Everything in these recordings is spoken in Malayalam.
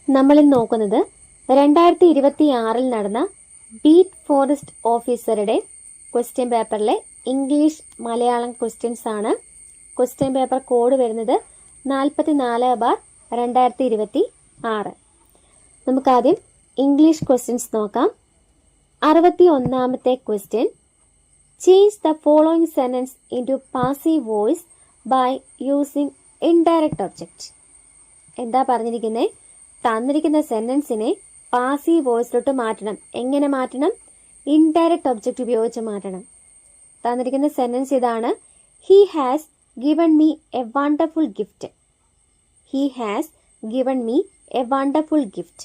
നമ്മളിൽ നോക്കുന്നത് 2026 നടന്ന ബീറ്റ് ഫോറസ്റ്റ് ഓഫീസറുടെ ക്വസ്റ്റ്യൻ പേപ്പറിലെ ഇംഗ്ലീഷ് മലയാളം ക്വസ്റ്റ്യൻസ് ആണ്. ക്വസ്റ്റ്യൻ പേപ്പർ കോഡ് വരുന്നത് 44/2026. നമുക്കാദ്യം ഇംഗ്ലീഷ് ക്വസ്റ്റ്യൻസ് നോക്കാം. 61ാമത്തെ question, change the following sentence into passive voice by using indirect object. എന്താ പറഞ്ഞിരിക്കുന്നത്? തന്നിരിക്കുന്ന സെന്റൻസിനെ പാസീവ് വോയിസിലോട്ട് മാറ്റണം. എങ്ങനെ മാറ്റണം? ഇൻഡയറക്റ്റ് ഒബ്ജക്റ്റ് ഉപയോഗിച്ച് മാറ്റണം. തന്നിരിക്കുന്ന സെന്റൻസ് ഇതാണ്: he has given me A wonderful gift. He has given me A wonderful gift.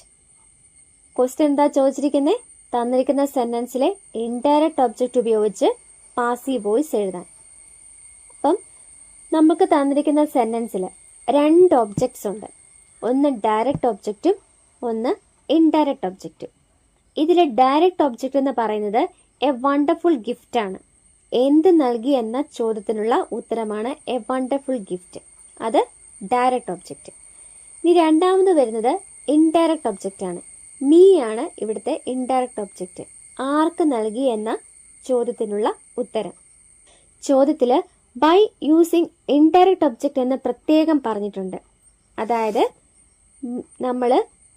Question എന്താ ചോദിച്ചിരിക്കുന്നത്? തന്നിരിക്കുന്ന സെന്റൻസിലെ ഇൻഡയറക്റ്റ് ഒബ്ജക്റ്റ് ഉപയോഗിച്ച് പാസീവ് വോയിസ് എഴുതാൻ. അപ്പം നമുക്ക് തന്നിരിക്കുന്ന സെന്റൻസിൽ 2 ഒബ്ജക്ട്സ് ഉണ്ട്. ഒന്ന് ഡയറക്റ്റ് ഒബ്ജക്റ്റും ഒന്ന് ഇൻഡയറക്റ്റ് ഒബ്ജക്റ്റും. ഇതിലെ ഡയറക്റ്റ് ഒബ്ജക്റ്റ് എന്ന് പറയുന്നത് എ വണ്ടർഫുൾ ഗിഫ്റ്റ് ആണ്. എന്ത് നൽകി എന്ന ചോദ്യത്തിനുള്ള ഉത്തരമാണ് എ വണ്ടർഫുൾ ഗിഫ്റ്റ്. അത് ഡയറക്റ്റ് ഒബ്ജക്റ്റ്. ഇനി രണ്ടാമത് വരുന്നത് ഇൻഡയറക്റ്റ് ഒബ്ജക്റ്റ് ആണ്. മീ ആണ് ഇവിടുത്തെ ഇൻഡയറക്റ്റ് ഒബ്ജക്റ്റ്. ആർക്ക് നൽകി എന്ന ചോദ്യത്തിനുള്ള ഉത്തരം. ചോദ്യത്തില് ബൈ യൂസിങ് ഇൻഡയറക്റ്റ് ഒബ്ജക്റ്റ് എന്ന് പ്രത്യേകം പറഞ്ഞിട്ടുണ്ട്. അതായത് നമ്മൾ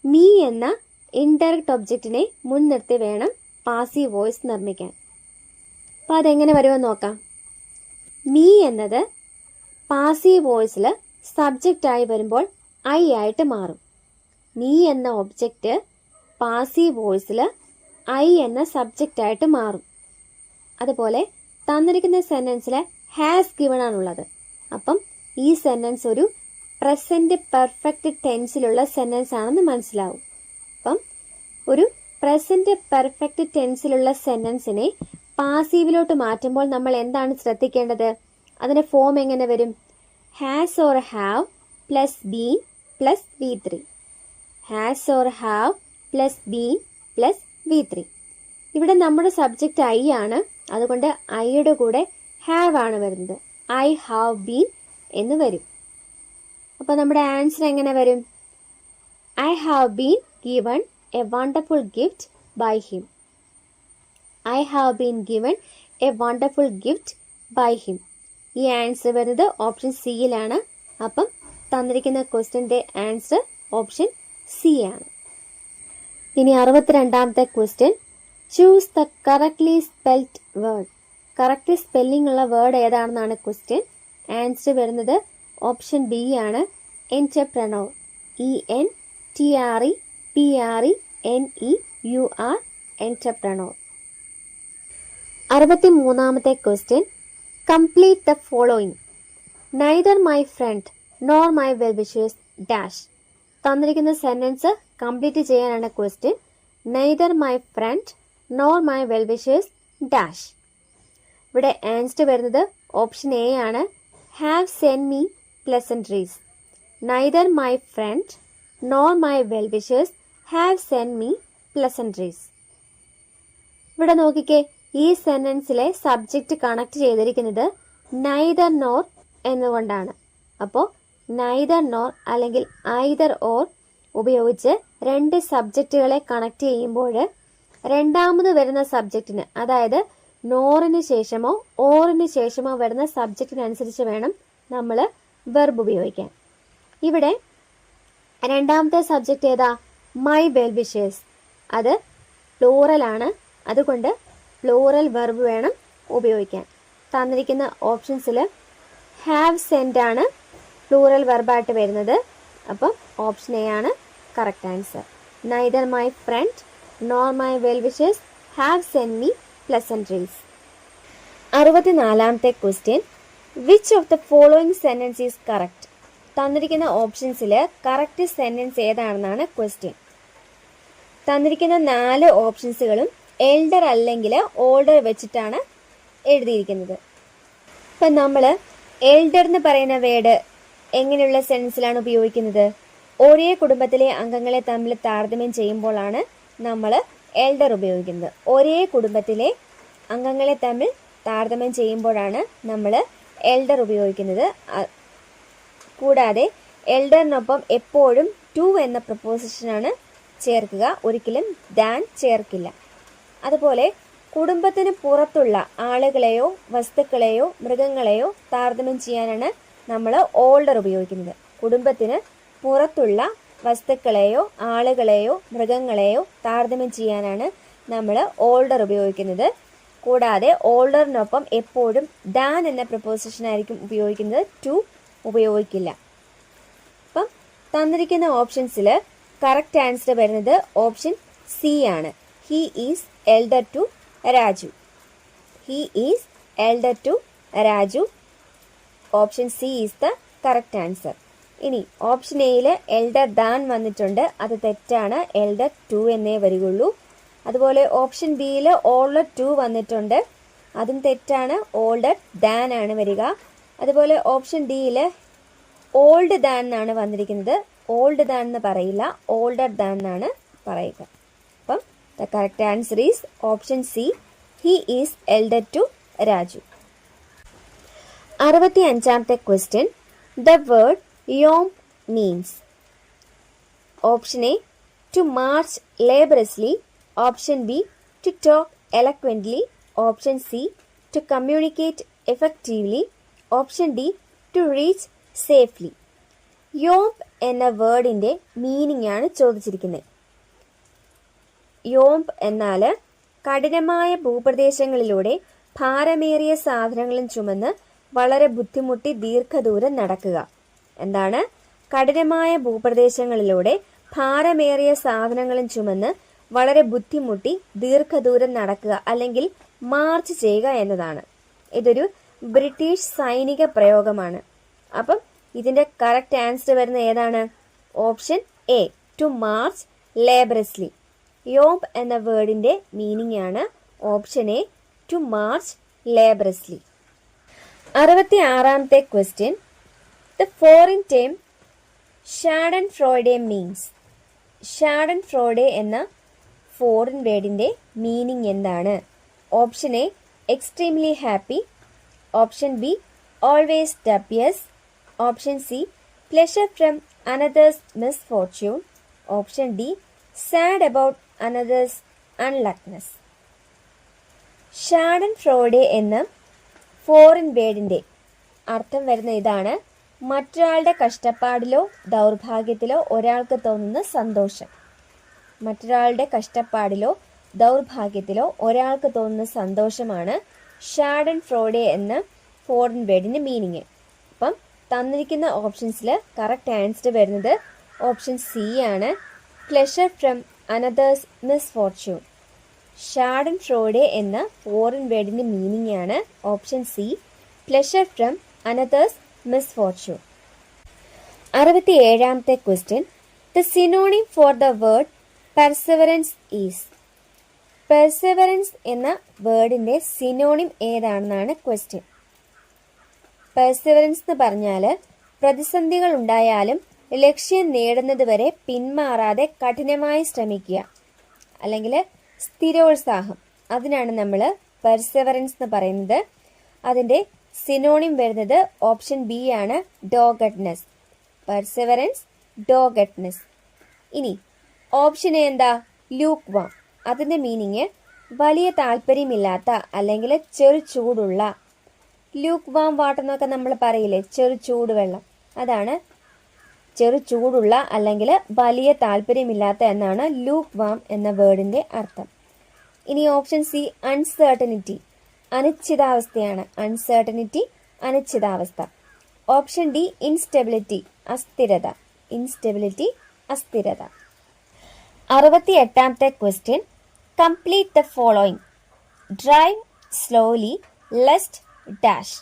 മീ എന്ന ഇൻഡയറക്റ്റ് ഒബ്ജക്റ്റിനെ മുൻനിർത്തി വേണം പാസീവ് വോയിസ് നിർമ്മിക്കാൻ. അപ്പോൾ അതെങ്ങനെ വരുമെന്ന് നോക്കാം. മീ എന്നത് പാസീവ് വോയിസിൽ സബ്ജക്റ്റായി വരുമ്പോൾ ഐ ആയിട്ട് മാറും. മീ എന്ന ഒബ്ജക്റ്റ് പാസീവ് വോയിസിൽ ഐ എന്ന സബ്ജക്റ്റായിട്ട് മാറും. അതുപോലെ തന്നിരിക്കുന്ന സെന്റൻസിൽ ഹാസ് ഗിവൺ ആണുള്ളത്. അപ്പം ഈ സെന്റൻസ് ഒരു പ്രസന്റ് പെർഫെക്റ്റ് ടെൻസിലുള്ള സെന്റൻസ് ആണെന്ന് മനസ്സിലാവും. അപ്പം ഒരു പ്രസന്റ് പെർഫെക്റ്റ് ടെൻസിലുള്ള സെന്റൻസിനെ പാസീവിലോട്ട് മാറ്റുമ്പോൾ നമ്മൾ എന്താണ് ശ്രദ്ധിക്കേണ്ടത്? അതിന്റെ ഫോം എങ്ങനെ വരും? Has or have plus been plus V3. Has or have plus been plus V3. ഇവിടെ നമ്മുടെ സബ്ജക്റ്റ് ഐ ആണ്. അതുകൊണ്ട് ഐയുടെ കൂടെ ഹാവ് ആണ് വരുന്നത്. ഐ ഹാവ് ബീൻ എന്ന് വരും. അപ്പോൾ നമ്മുടെ ആൻസർ എങ്ങനെ വരും? I have been given A wonderful gift by him. I have been given A wonderful gift by him. ഈ ആൻസർ വരുന്നത് ഓപ്ഷൻ സിയിലാണ്. അപ്പം തന്നിരിക്കുന്ന ക്വസ്റ്റ്യൻ്റെ ആൻസർ ഓപ്ഷൻ സി ആണ്. ഇനി 62ാമത്തെ question, choose the correctly spelled word. Correct spelling ഉള്ള വേർഡ് ഏതാണെന്നാണ് ക്വസ്റ്റ്യൻ. ആൻസർ വരുന്നത് ഓപ്ഷൻ ബി ആണ്, എന്റർപ്രണോർ. ENTREPRENEUR, എന്റർപ്രണോർ. 63ാമത്തെ question, complete the following. Neither my friend nor my well wishers dash. തന്നിരിക്കുന്ന സെന്റൻസ് കംപ്ലീറ്റ് ചെയ്യാനാണ് question. Neither my friend nor my well wishers dash. ഇവിടെ ആൻസർ വരുന്നത് ഓപ്ഷൻ എ ആണ്, have send me പ്ലസൻട്രീസ്. Neither my friend nor my well wishers have send me പ്ലസൻട്രീസ്. ഇവിടെ നോക്കിക്കേ, ഈ സെന്റൻസിലെ സബ്ജക്റ്റ് കണക്ട് ചെയ്തിരിക്കുന്നത് നൈദർ നോർ എന്നുകൊണ്ടാണ്. അപ്പോൾ നൈദർ നോർ അല്ലെങ്കിൽ ഐദർ ഓർ ഉപയോഗിച്ച് 2 സബ്ജക്റ്റുകളെ കണക്ട് ചെയ്യുമ്പോൾ രണ്ടാമത് വരുന്ന സബ്ജക്റ്റിന്, അതായത് നോറിന് ശേഷമോ ഓറിന് ശേഷമോ വരുന്ന സബ്ജക്റ്റിനനുസരിച്ച് വേണം നമ്മൾ വെർബ് ഉപയോഗിക്കാൻ. ഇവിടെ രണ്ടാമത്തെ സബ്ജക്റ്റ് ഏതാ? My well wishers. അത് പ്ലൂറൽ ആണ്. അതുകൊണ്ട് പ്ലൂറൽ വെർബ് വേണം ഉപയോഗിക്കാൻ. തന്നിരിക്കുന്ന ഓപ്ഷൻസിൽ ഹാവ് സെൻഡ് ആണ് പ്ലൂറൽ വെർബായിട്ട് വരുന്നത്. അപ്പം ഓപ്ഷൻ എ ആണ് correct answer. Neither my friend nor my well wishers have send me pleasantries. 64ാമത്തെ question, which of the following sentence is correct. തന്നിരിക്കുന്ന ഓപ്ഷൻസിൽ കറക്റ്റ് സെന്റൻസ് ഏതാണെന്നാണ് ക്വസ്റ്റ്യൻ. തന്നിരിക്കുന്ന 4 ഓപ്ഷൻസുകളും എൽഡർ അല്ലെങ്കിൽ ഓൾഡർ വെച്ചിട്ടാണ് എഴുതിയിരിക്കുന്നത്. ഇപ്പം നമ്മൾ എൽഡർ എന്ന് പറയുന്ന വേർഡ് എങ്ങനെയുള്ള സെൻസിലാണ് ഉപയോഗിക്കുന്നത്? ഒരേ കുടുംബത്തിലെ അംഗങ്ങളെ തമ്മിൽ താരതമ്യം ചെയ്യുമ്പോഴാണ് നമ്മൾ എൽഡർ ഉപയോഗിക്കുന്നത്. ഒരേ കുടുംബത്തിലെ അംഗങ്ങളെ തമ്മിൽ താരതമ്യം ചെയ്യുമ്പോഴാണ് നമ്മൾ എൽഡർ ഉപയോഗിക്കുന്നത്. കൂടാതെ എൽഡറിനൊപ്പം എപ്പോഴും ടു എന്ന പ്രപ്പോസിഷനാണ് ചേർക്കുക, ഒരിക്കലും ദാൻ ചേർക്കില്ല. അതുപോലെ കുടുംബത്തിന് പുറത്തുള്ള ആളുകളെയോ വസ്തുക്കളെയോ മൃഗങ്ങളെയോ താരതമ്യം ചെയ്യാനാണ് നമ്മൾ ഓൾഡർ ഉപയോഗിക്കുന്നത്. കുടുംബത്തിന് പുറത്തുള്ള വസ്തുക്കളെയോ ആളുകളെയോ മൃഗങ്ങളെയോ താരതമ്യം ചെയ്യാനാണ് നമ്മൾ ഓൾഡർ ഉപയോഗിക്കുന്നത്. കൂടാതെ ഓൾഡറിനൊപ്പം എപ്പോഴും ദാൻ എന്ന പ്രപ്പോസിഷൻ ആയിരിക്കും ഉപയോഗിക്കുന്നത്, ടു ഉപയോഗിക്കില്ല. അപ്പം തന്നിരിക്കുന്ന ഓപ്ഷൻസിൽ കറക്റ്റ് ആൻസർ വരുന്നത് ഓപ്ഷൻ സി ആണ്. He is elder to Raju. He is elder to Raju. Option C is the correct answer. ഇനി ഓപ്ഷൻ എയിൽ എൽഡർ ദാൻ വന്നിട്ടുണ്ട്, അത് തെറ്റാണ്. എൽഡർ ടു എന്നേ വരികയുള്ളൂ. അതുപോലെ ഓപ്ഷൻ ബിയിൽ ഓൾഡർ ടു വന്നിട്ടുണ്ട്, അതും തെറ്റാണ്. ഓൾഡർ ദാൻ ആണ് വരിക. അതുപോലെ ഓപ്ഷൻ ഡിയിൽ ഓൾഡ് ദാൻ എന്നാണ് വന്നിരിക്കുന്നത്. ഓൾഡ് ദാൻ എന്ന് പറയില്ല, ഓൾഡർ ദാൻ എന്നാണ് പറയുക. അപ്പം the correct answer is option C, he is elder to Raju. 65ാമത്തെ question, the word yomp means. Option A to march laboriously. Option B to talk eloquently. Option C to communicate effectively. Option D to reach safely. Yomp എന്ന വേർഡിന്റെ മീനിങ് ആണ് ചോദിച്ചിരിക്കുന്നത്. യോംപ് എന്നാൽ കഠിനമായ ഭൂപ്രദേശങ്ങളിലൂടെ ഭാരമേറിയ സാധനങ്ങളും ചുമന്ന് വളരെ ബുദ്ധിമുട്ടി ദീർഘദൂരം നടക്കുക. എന്താണ്? കഠിനമായ ഭൂപ്രദേശങ്ങളിലൂടെ ഭാരമേറിയ സാധനങ്ങളും ചുമന്ന് വളരെ ബുദ്ധിമുട്ടി ദീർഘദൂരം നടക്കുക അല്ലെങ്കിൽ മാർച്ച് ചെയ്യുക എന്നതാണ്. ഇതൊരു ബ്രിട്ടീഷ് സൈനിക പ്രയോഗമാണ്. അപ്പം ഇതിന്റെ കറക്റ്റ് ആൻസർ വരുന്ന ഏതാണ്? Option A, to march laboriously. Yomp എന്ന വേർഡിന്റെ മീനിങ് ആണ് option A, to march laboriously. 66ാമത്തെ question, the foreign term schadenfreude means. Schadenfreude എന്ന ഫോറിൻ വേർഡിന്റെ മീനിങ് എന്താണ്? Option A, extremely happy. Option B, always dubious. Option C, pleasure from another's misfortune. Option D, sad about another's unluckiness. Schadenfreude എന്ന ഫോറിൻ വേർഡിന്റെ അർത്ഥം വരുന്ന ഇതാണ്: മറ്റൊരാളുടെ കഷ്ടപ്പാടിലോ ദൗർഭാഗ്യത്തിലോ ഒരാൾക്ക് തോന്നുന്ന സന്തോഷം. മറ്റൊരാളുടെ കഷ്ടപ്പാടിലോ ദൗർഭാഗ്യത്തിലോ ഒരാൾക്ക് തോന്നുന്ന സന്തോഷമാണ് ഷാഡൻഫ്രോയ്ഡെ എന്ന ഫോറിൻ വേർഡിന്റെ മീനിങ്. അപ്പം തന്നിരിക്കുന്ന ഓപ്ഷൻസിൽ കറക്റ്റ് ആൻസർ വരുന്നത് ഓപ്ഷൻ സി ആണ്, pleasure from another's misfortune. Schadenfreude എന്ന ഫോറിൻ വേർഡിന്റെ മീനിങ് ആണ് option C, pleasure from another's misfortune. 67ാമത്തെ question, the synonym for the word perseverance is. Perseverance എന്ന വേർഡിന്റെ സിനോണിം ഏതാണെന്നാണ് ക്വസ്റ്റ്യൻ. പെർസെവറൻസ് എന്ന് പറഞ്ഞാൽ പ്രതിസന്ധികൾ ഉണ്ടായാലും ലക്ഷ്യം നേടുന്നത് വരെ പിന്മാറാതെ കഠിനമായി ശ്രമിക്കുക, അല്ലെങ്കിൽ സ്ഥിരോത്സാഹം. അതിനാണ് നമ്മൾ പെർസെവറൻസ് എന്ന് പറയുന്നത്. അതിന്റെ സിനോണിം വരുന്നത് ഓപ്ഷൻ ബി ആണ്, ഡോഗഡ്നെസ്. Perseverance, doggedness. ഇനി ഓപ്ഷൻ എ എന്താ? Lukewarm. അതിന്റെ മീനിങ് വലിയ താല്പര്യമില്ലാത്ത അല്ലെങ്കിൽ ചെറു ചൂടുള്ള. ലൂക്ക് വാം വാട്ടർ എന്നൊക്കെ നമ്മൾ പറയില്ലേ, ചെറു ചൂടുവെള്ളം. അതാണ് ചെറു ചൂടുള്ള അല്ലെങ്കിൽ വലിയ താല്പര്യമില്ലാത്ത എന്നാണ് ലൂക്ക് വാം എന്ന വേർഡിന്റെ അർത്ഥം. ഇനി ഓപ്ഷൻ സി, അൺസർട്ടനിറ്റി. അനിശ്ചിതാവസ്ഥയാണ്. അൺസർട്ടനിറ്റി, അനിശ്ചിതാവസ്ഥ. ഓപ്ഷൻ ഡി, ഇൻസ്റ്റെബിലിറ്റി, അസ്ഥിരത. ഇൻസ്റ്റെബിലിറ്റി, അസ്ഥിരത. 68ാമത്തെ question, complete the following. Drive slowly lest dash.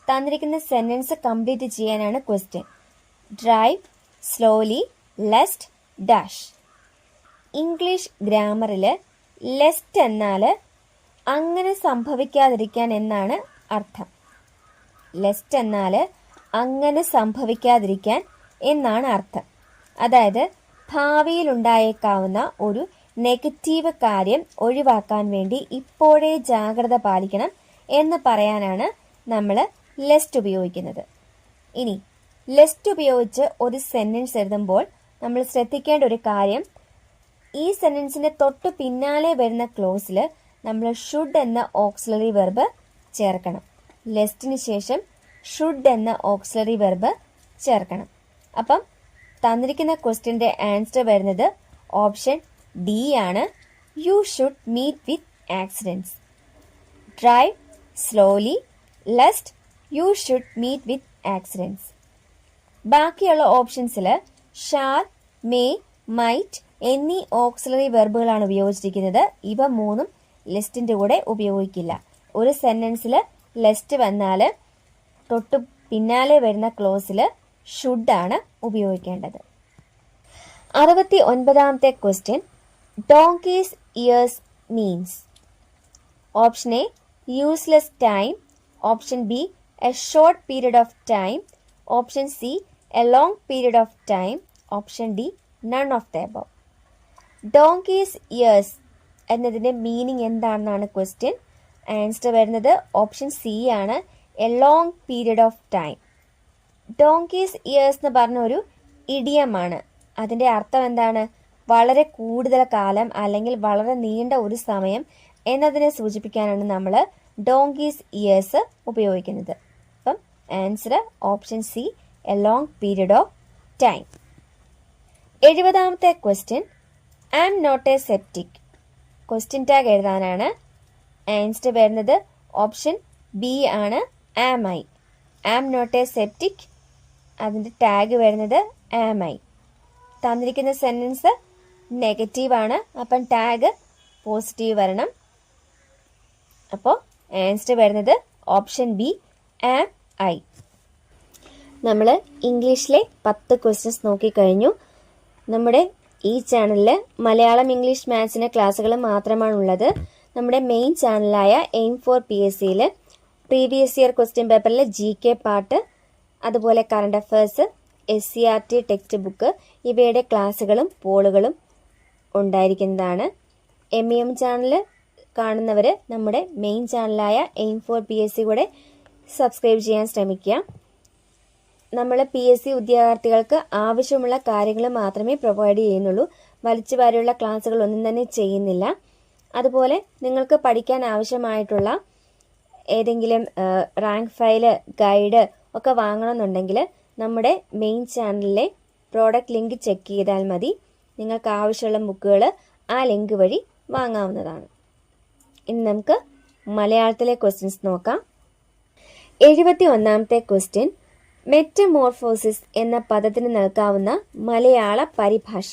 തന്നിരിക്കുന്ന സെന്റൻസ് കംപ്ലീറ്റ് ചെയ്യാനാണ് question. Drive slowly lest dash. English ഗ്രാമറിൽ ലെസ്റ്റ് എന്നാൽ അങ്ങനെ സംഭവിക്കാതിരിക്കാൻ എന്നാണ് അർത്ഥം. ലെസ്റ്റ് എന്നാൽ അങ്ങനെ സംഭവിക്കാതിരിക്കാൻ എന്നാണ് അർത്ഥം. അതായത് ഭാവിയിൽ ഉണ്ടായേക്കാവുന്ന ഒരു നെഗറ്റീവ് കാര്യം ഒഴിവാക്കാൻ വേണ്ടി ഇപ്പോഴേ ജാഗ്രത പാലിക്കണം എന്ന് പറയാനാണ് നമ്മൾ ലെസ്റ്റ് ഉപയോഗിക്കുന്നത്. ഇനി ലെസ്റ്റ് ഉപയോഗിച്ച് ഒരു സെന്റൻസ് എഴുതുമ്പോൾ നമ്മൾ ശ്രദ്ധിക്കേണ്ട ഒരു കാര്യം, ഈ സെന്റൻസിന്റെ തൊട്ട് പിന്നാലെ വരുന്ന ക്ലോസിൽ നമ്മൾ ഷുഡ് എന്ന ഓക്സിലറി വെർബ് ചേർക്കണം. ലെസ്റ്റിന് ശേഷം ഷുഡ് എന്ന ഓക്സിലറി വെർബ് ചേർക്കണം. അപ്പം തന്നിരിക്കുന്ന ക്വസ്റ്റ്യന്റെ ആൻസർ വരുന്നത് ഓപ്ഷൻ ഡി ആണ്. You should meet with accidents. Drive slowly, lest, you should meet with accidents. ബാക്കിയുള്ള ഓപ്ഷൻസിൽ ഷാൽ, മേ, മൈറ്റ് എന്നീ ഓക്സിലറി വെർബുകളാണ് ഉപയോഗിച്ചിരിക്കുന്നത്. ഇവ മൂന്നും ലിസ്റ്റിന്റെ കൂടെ ഉപയോഗിക്കില്ല. ഒരു സെന്റൻസിൽ ലെസ്റ്റ് വന്നാൽ തൊട്ട് പിന്നാലെ വരുന്ന ക്ലോസിൽ ഷുഡ് ആണ് ഉപയോഗിക്കേണ്ടത്. 69ാമത്തെ question, donkey's years means. Option A useless time, option B a short period of time, option C a long period of time, option D none of the above. Donkey's years എന്നതിന്റെ മീനിങ് എന്താണെന്നാണ് ക്വസ്റ്റ്യൻ. ആൻസർ വരുന്നത് ഓപ്ഷൻ സി ആണ്, a long period of time. Donkey's years എന്ന് പറഞ്ഞ ഒരു ഇഡിയമാണ്. അതിന്റെ അർത്ഥം എന്താണ്? വളരെ കൂടുതൽ കാലം അല്ലെങ്കിൽ വളരെ നീണ്ട ഒരു സമയം എന്നതിനെ സൂചിപ്പിക്കാനാണ് നമ്മൾ ഡോങ്കീസ് ഇയേഴ്സ് ഉപയോഗിക്കുന്നത്. അപ്പം answer option C, a long period of time. 70ാമത്തെ question, I am not a sceptic. Question tag എഴുതാനാണ്. ആൻസർ വരുന്നത് ഓപ്ഷൻ ബി ആണ്, am I. Am not a sceptic, അതിൻ്റെ ടാഗ് വരുന്നത് ആം ഐ. തന്നിരിക്കുന്ന സെന്റൻസ് നെഗറ്റീവ് ആണ്, അപ്പം ടാഗ് പോസിറ്റീവ് വരണം. അപ്പോൾ ആൻസർ വരുന്നത് ഓപ്ഷൻ ബി, ആം ഐ. നമ്മൾ ഇംഗ്ലീഷിലെ 10 ക്വസ്റ്റ്യൻസ് നോക്കിക്കഴിഞ്ഞു. നമ്മുടെ ഈ ചാനലിൽ മലയാളം, ഇംഗ്ലീഷ്, മാത്സിൻ്റെ ക്ലാസ്സുകൾ മാത്രമാണുള്ളത്. നമ്മുടെ മെയിൻ ചാനലായ എയിം ഫോർ PSCയിൽ പ്രീവിയസ് ഇയർ ക്വസ്റ്റ്യൻ പേപ്പറിൽ GK പാർട്ട്, അതുപോലെ current affairs, SCRT text book ഇവയുടെ ക്ലാസ്സുകളും പോളുകളും ഉണ്ടായിരിക്കുന്നതാണ്. MEM ചാനൽ കാണുന്നവർ നമ്മുടെ മെയിൻ ചാനലായ എയിം ഫോർ PSC കൂടെ സബ്സ്ക്രൈബ് ചെയ്യാൻ ശ്രമിക്കുക. നമ്മൾ PSC ഉദ്യോഗാർത്ഥികൾക്ക് ആവശ്യമുള്ള കാര്യങ്ങൾ മാത്രമേ പ്രൊവൈഡ് ചെയ്യുന്നുള്ളൂ. വലിച്ചു വാരിയുള്ള ക്ലാസ്സുകൾ ഒന്നും തന്നെ ചെയ്യുന്നില്ല. അതുപോലെ നിങ്ങൾക്ക് പഠിക്കാൻ ആവശ്യമായിട്ടുള്ള ഏതെങ്കിലും റാങ്ക് ഫയല്, ഗൈഡ് ഒക്കെ വാങ്ങണമെന്നുണ്ടെങ്കിൽ നമ്മുടെ മെയിൻ ചാനലിലെ പ്രോഡക്റ്റ് ലിങ്ക് ചെക്ക് ചെയ്താൽ മതി. നിങ്ങൾക്ക് ആവശ്യമുള്ള ബുക്കുകൾ ആ ലിങ്ക് വഴി വാങ്ങാവുന്നതാണ്. ഇനി നമുക്ക് മലയാളത്തിലെ ക്വസ്റ്റ്യൻസ് നോക്കാം. 71ാമത്തെ ക്വസ്റ്റ്യൻ, മെറ്റമോർഫോസിസ് എന്ന പദത്തിന് നൽകാവുന്ന മലയാള പരിഭാഷ.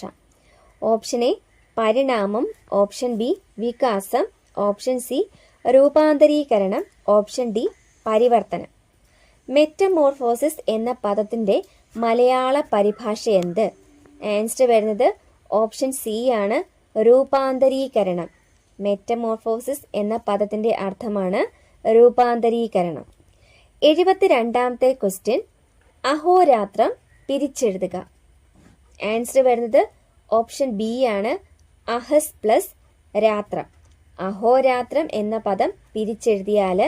ഓപ്ഷൻ എ പരിണാമം, ഓപ്ഷൻ ബി വികാസം, ഓപ്ഷൻ സി രൂപാന്തരീകരണം, ഓപ്ഷൻ ഡി പരിവർത്തനം. മെറ്റമോർഫോസിസ് എന്ന പദത്തിന്റെ മലയാള പരിഭാഷ എന്ത്? ആൻസർ വരുന്നത് ഓപ്ഷൻ സി ആണ്, രൂപാന്തരീകരണം. മെറ്റമോർഫോസിസ് എന്ന പദത്തിന്റെ അർത്ഥമാണ് രൂപാന്തരീകരണം. 72ാമത്തെ ക്വസ്റ്റ്യൻ, അഹോരാത്രം പിരിച്ചെഴുതുക. ആൻസർ വരുന്നത് ഓപ്ഷൻ ബി ആണ്, അഹസ് പ്ലസ് രാത്രം. അഹോരാത്രം എന്ന പദം പിരിച്ചെഴുതിയാൽ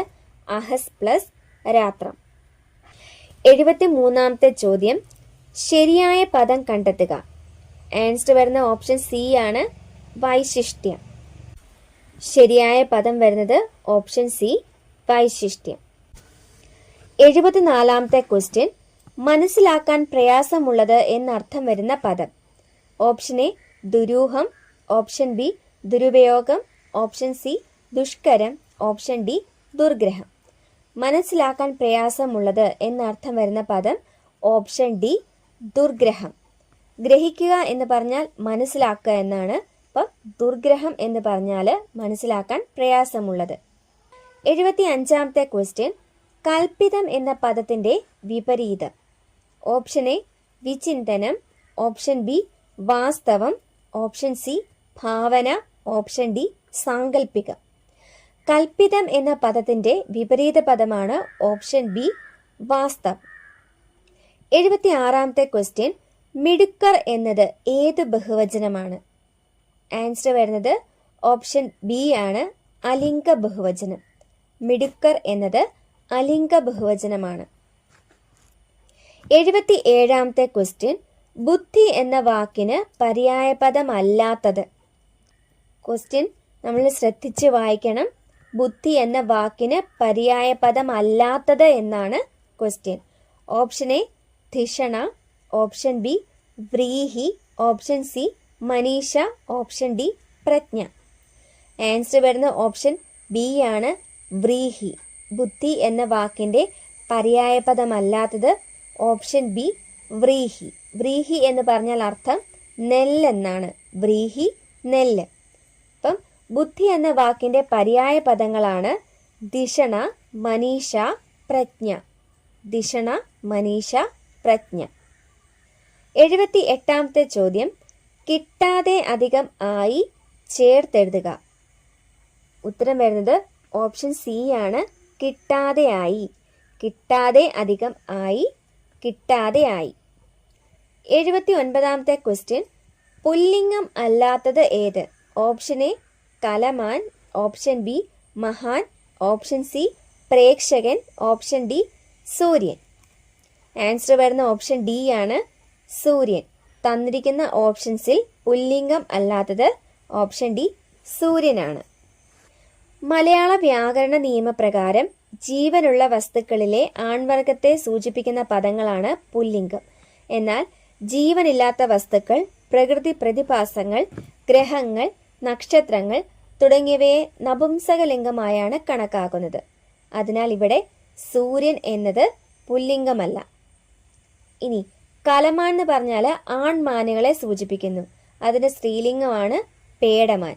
അഹസ് പ്ലസ് രാത്രം. 73ാമത്തെ ചോദ്യം, ശരിയായ പദം കണ്ടെത്തുക. ആൻസർ വരുന്ന ഓപ്ഷൻ സി ആണ്, വൈശിഷ്ട്യം. ശരിയായ പദം വരുന്നത് ഓപ്ഷൻ സി, വൈശിഷ്ട്യം. 74ാമത്തെ ക്വസ്റ്റ്യൻ, മനസ്സിലാക്കാൻ പ്രയാസമുള്ളത് എന്നർത്ഥം വരുന്ന പദം. ഓപ്ഷൻ എ ദുരൂഹം, ഓപ്ഷൻ ബി ദുരുപയോഗം, ഓപ്ഷൻ സി ദുഷ്കരം, ഓപ്ഷൻ ഡി ദുർഗ്രഹം. മനസ്സിലാക്കാൻ പ്രയാസമുള്ളത് എന്നർത്ഥം വരുന്ന പദം ഓപ്ഷൻ ഡി, ദുർഗ്രഹം. ഗ്രഹിക്കുക എന്ന് പറഞ്ഞാൽ മനസ്സിലാക്കുക എന്നാണ്. അപ്പം ദുർഗ്രഹം എന്ന് പറഞ്ഞാൽ മനസ്സിലാക്കാൻ പ്രയാസമുള്ളത്. 75ാമത്തെ ക്വസ്റ്റ്യൻ, കൽപ്പിതം എന്ന പദത്തിന്റെ വിപരീതം. ഓപ്ഷൻ എ വിചിന്തനം, ഓപ്ഷൻ ബി വാസ്തവം, ഓപ്ഷൻ സി ഭാവന, ഓപ്ഷൻ ഡി സാങ്കല്പികം. കൽപ്പിതം എന്ന പദത്തിന്റെ വിപരീത പദമാണ് ഓപ്ഷൻ ബി, വാസ്തവം. 76ാമത്തെ ക്വസ്റ്റ്യൻ, മിടുക്കർ എന്നത് ഏത് ബഹുവചനമാണ്? ആൻസർ വരുന്നത് ഓപ്ഷൻ ബി ആണ്, അലിംഗ ബഹുവചനം. മിടുക്കർ എന്നത് അലിംഗ ബഹുവചനമാണ്. 77ാമത്തെ ക്വസ്റ്റ്യൻ, ബുദ്ധി എന്ന വാക്കിന് പര്യായപദമല്ലാത്തത്. ക്വസ്റ്റ്യൻ നമ്മൾ ശ്രദ്ധിച്ച് വായിക്കണം. ബുദ്ധി എന്ന വാക്കിന് പര്യായപദമല്ലാത്തത് എന്നാണ് ക്വസ്റ്റ്യൻ. ഓപ്ഷൻ എ ധിഷണ, ഓപ്ഷൻ ബി വ്രീഹി, ഓപ്ഷൻ സി മനീഷ, ഓപ്ഷൻ ഡി പ്രജ്ഞ. ആൻസർ വരുന്ന ഓപ്ഷൻ ബി ആണ്, വ്രീഹി. ബുദ്ധി എന്ന വാക്കിന്റെ പര്യായപദമല്ലാത്തത് ഓപ്ഷൻ ബി വ്രീഹി. വ്രീഹി എന്ന് പറഞ്ഞാൽ അർത്ഥം നെല്ലെന്നാണ്. വ്രീഹി നെല്ല്. അപ്പം ബുദ്ധി എന്ന വാക്കിന്റെ പര്യായ പദങ്ങളാണ് ധിഷണ, മനീഷ, പ്രജ്ഞ. ധിഷണ, മനീഷ, പ്രജ്ഞ. 78ാമത്തെ ചോദ്യം, കിട്ടാതെ അധികം ആയി ചേർത്തെഴുതുക. ഉത്തരം വരുന്നത് ഓപ്ഷൻ സി ആണ്, കിട്ടാതെ ആയി. കിട്ടാതെ അധികം ആയി, കിട്ടാതെ ആയി. 79ാമത്തെ ക്വസ്റ്റ്യൻ, പുല്ലിംഗം അല്ലാത്തത് ഏത്? ഓപ്ഷൻ എ കലമാൻ, ഓപ്ഷൻ ബി മഹാൻ, ഓപ്ഷൻ സി പ്രേക്ഷകൻ, ഓപ്ഷൻ ഡി സൂര്യൻ. ആൻസർ വരുന്ന ഓപ്ഷൻ ഡി ആണ്, സൂര്യൻ. തന്നിരിക്കുന്ന ഓപ്ഷൻസിൽ പുല്ലിംഗം അല്ലാത്തത് ഓപ്ഷൻ ഡി സൂര്യനാണ്. മലയാള വ്യാകരണ നിയമപ്രകാരം ജീവനുള്ള വസ്തുക്കളിലെ ആൺവർഗത്തെ സൂചിപ്പിക്കുന്ന പദങ്ങളാണ് പുല്ലിംഗം. എന്നാൽ ജീവനില്ലാത്ത വസ്തുക്കൾ, പ്രകൃതി പ്രതിഭാസങ്ങൾ, ഗ്രഹങ്ങൾ, നക്ഷത്രങ്ങൾ തുടങ്ങിയവയെ നപുംസകലിംഗമായാണ് കണക്കാക്കുന്നത്. അതിനാൽ ഇവിടെ സൂര്യൻ എന്നത് പുല്ലിംഗമല്ല. ഇനി കലമാൻ എന്ന് പറഞ്ഞാൽ ആൺമാനുകളെ സൂചിപ്പിക്കുന്നു. അതിന്റെ സ്ത്രീലിംഗമാണ് പേടമാൻ.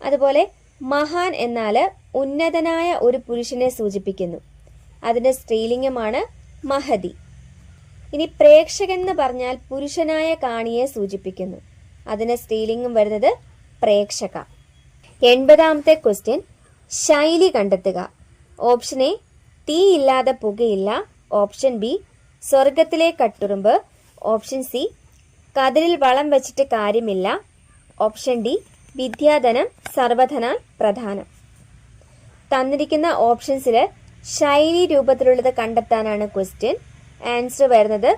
അതുപോലെ മഹാൻ എന്നാൽ ഉന്നതനായ ഒരു പുരുഷനെ സൂചിപ്പിക്കുന്നു. അതിന്റെ സ്ത്രീലിംഗമാണ് മഹതി. ഇനി പ്രേക്ഷകൻ എന്ന് പറഞ്ഞാൽ പുരുഷനായ കാണിയെ സൂചിപ്പിക്കുന്നു. അതിന്റെ സ്ത്രീലിംഗം വരുന്നത് പ്രേക്ഷക. 80ാമത്തെ ക്വസ്റ്റ്യൻ, ശൈലി കണ്ടെത്തുക. ഓപ്ഷൻ എ തീയില്ലാതെ പുകയില്ല, ഓപ്ഷൻ ബി സ്വർഗത്തിലെ കട്ടുറുമ്പ്, ഓപ്ഷൻ സി കതിരിൽ വളം വെച്ചിട്ട് കാര്യമില്ല, ഓപ്ഷൻ ഡി വിദ്യാധനം സർവധനാൽ പ്രധാനം. തന്നിരിക്കുന്ന ഓപ്ഷൻസിൽ ശൈലി രൂപത്തിലുള്ളത് കണ്ടെത്താനാണ് ക്വസ്റ്റ്യൻ. ആൻസർ വരുന്നത്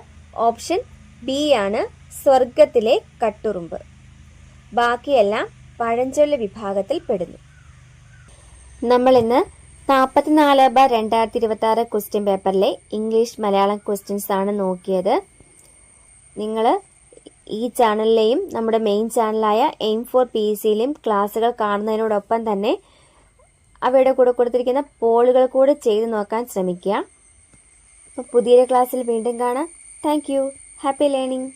ഓപ്ഷൻ ബി ആണ്, സ്വർഗത്തിലെ കട്ടുറുമ്പ്. ബാക്കിയെല്ലാം പഴഞ്ചൊല്ല് വിഭാഗത്തിൽ പെടുന്നു. നമ്മൾ ഇന്ന് 44/2026 ക്വസ്റ്റ്യൻ പേപ്പറിലെ ഇംഗ്ലീഷ് മലയാളം ക്വസ്റ്റ്യൻസ് ആണ് നോക്കിയത്. നിങ്ങൾ ഈ ചാനലിലെയും നമ്മുടെ മെയിൻ ചാനലായ എയിം ഫോർ PSCയിലെയും ക്ലാസ്സുകൾ കാണുന്നതിനോടൊപ്പം തന്നെ അവയുടെ കൂടെ കൊടുത്തിരിക്കുന്ന പോളുകൾ കൂടെ ചെയ്ത് നോക്കാൻ ശ്രമിക്കുക. അപ്പോൾ പുതിയൊരു ക്ലാസ്സിൽ വീണ്ടും കാണാം. Thank you. Happy learning.